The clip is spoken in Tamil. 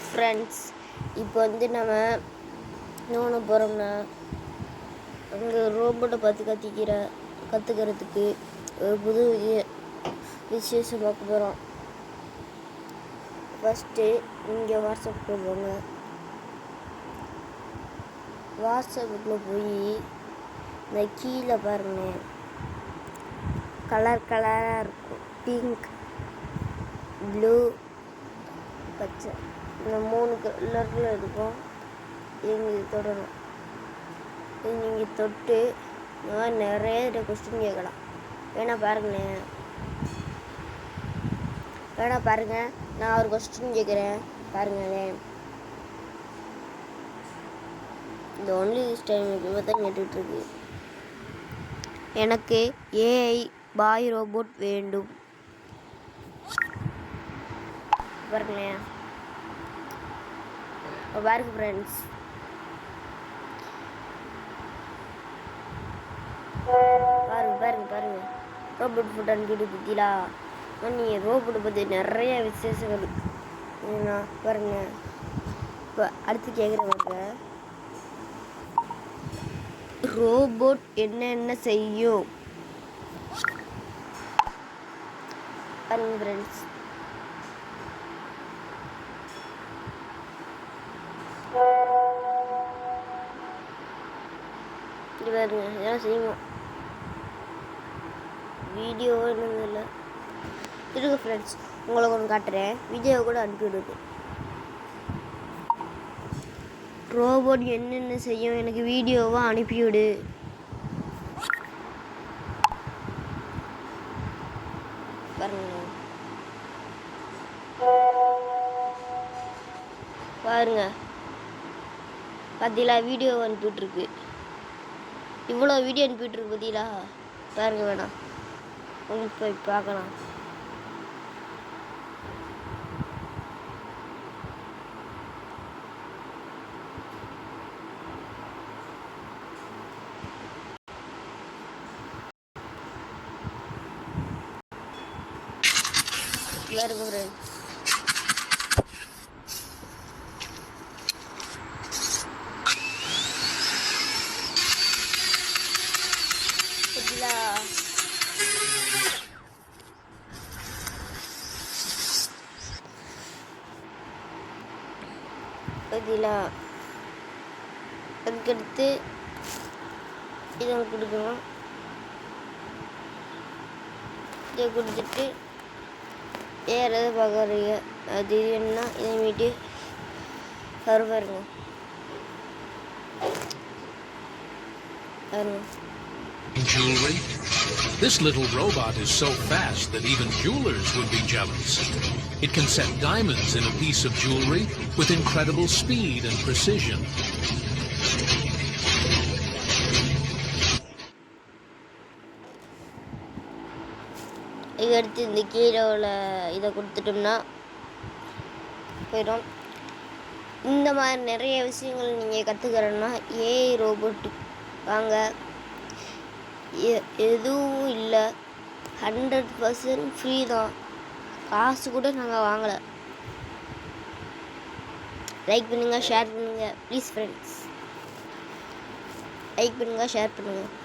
ஃப்ரெண்ட்ஸ், இப்போ நம்ம என்ன பண்ண போகிறோம்னா, அங்கே ரோபோட்டை பார்த்து கற்றுக்கிறதுக்கு ஒரு புது விசேஷம் பார்க்க போகிறோம். ஃபஸ்ட்டு இங்கே வாட்ஸ்அப்பில் போங்க. வாட்ஸ்அப்பில் போய் இந்த கீழே பாருங்கள், கலர் கலராக இருக்கும். பிங்க், ப்ளூ, பச்சை, இந்த 3 கலரில் இருக்கும். நீங்கள் தொடரும். நீங்கள் தொட்டு நிறைய கொஸ்டின் கேட்கலாம். வேணா பாருங்கள், நான் ஒரு கொஸ்டின் கேட்குறேன் பாருங்களேன். இந்த ஒன்லி திஸ் டைம் இப்போ தான் கேட்டுட்ருக்கு. எனக்கு ஏஐ பாய் ரோபோட் வேண்டும். பாருங்களேன், பாருங்க ஃப்ரெண்ட்ஸ், பாருங்க ரோபோட் ஃபுட் அனுப்பிட்டு பற்றிலா. நீங்கள் ரோபோட்டை பற்றி நிறைய விசேஷங்கள் பாருங்க. இப்போ அடுத்து கேட்குறவங்க, ரோபோட் என்னென்ன செய்யும் பாருங்க ஃப்ரெண்ட்ஸ். இது பாருங்க, இதெல்லாம் செய்யுங்க. வீடியோ என்னது இல்லை இருக்கு ஃப்ரெண்ட்ஸ், உங்களுக்கு ஒன்று காட்டுறேன். வீடியோ கூட அனுப்பிவிடுது. ரோபோட் என்னென்ன செய்யும் எனக்கு வீடியோவாக அனுப்பிவிடு. பாருங்க பார்த்தீங்களா, வீடியோ அனுப்பிவிட்ருக்கு. இவ்வளோ வீடியோ அனுப்பிவிட்ருக்கு பார்த்தீங்களா. பாருங்க, வேணாம் உங்களுக்கு போய் பார்க்கலாம். பாருங்க ஃப்ரெண்ட்ஸ், அதுக்கடுத்து இதை கொடுக்கணும். இதை கொடுத்துட்டு வேறு எதாவது பார்க்குறீங்க, அது என்ன இதை மீட்டு பாருங்க. Jewelry? This little robot is so fast that even jewelers would be jealous. It can set diamonds in a piece of jewelry with incredible speed and precision. அடுத்து இந்த கீழே உள்ள இதை கொடுத்துட்டோம்னா போயிடும். இந்த மாதிரி நிறைய விஷயங்கள் நீங்கள் கற்றுக்கிறோன்னா ஏஐ ரோபோட்டு வாங்க. எதுவும் இல்லை, 100% ஃப்ரீ தான். காசு கூட நாங்கள் வாங்கலை. லைக் பண்ணுங்கள், ஷேர் பண்ணுங்கள் ப்ளீஸ் ஃப்ரெண்ட்ஸ். லைக் பண்ணுங்கள், ஷேர் பண்ணுங்கள்.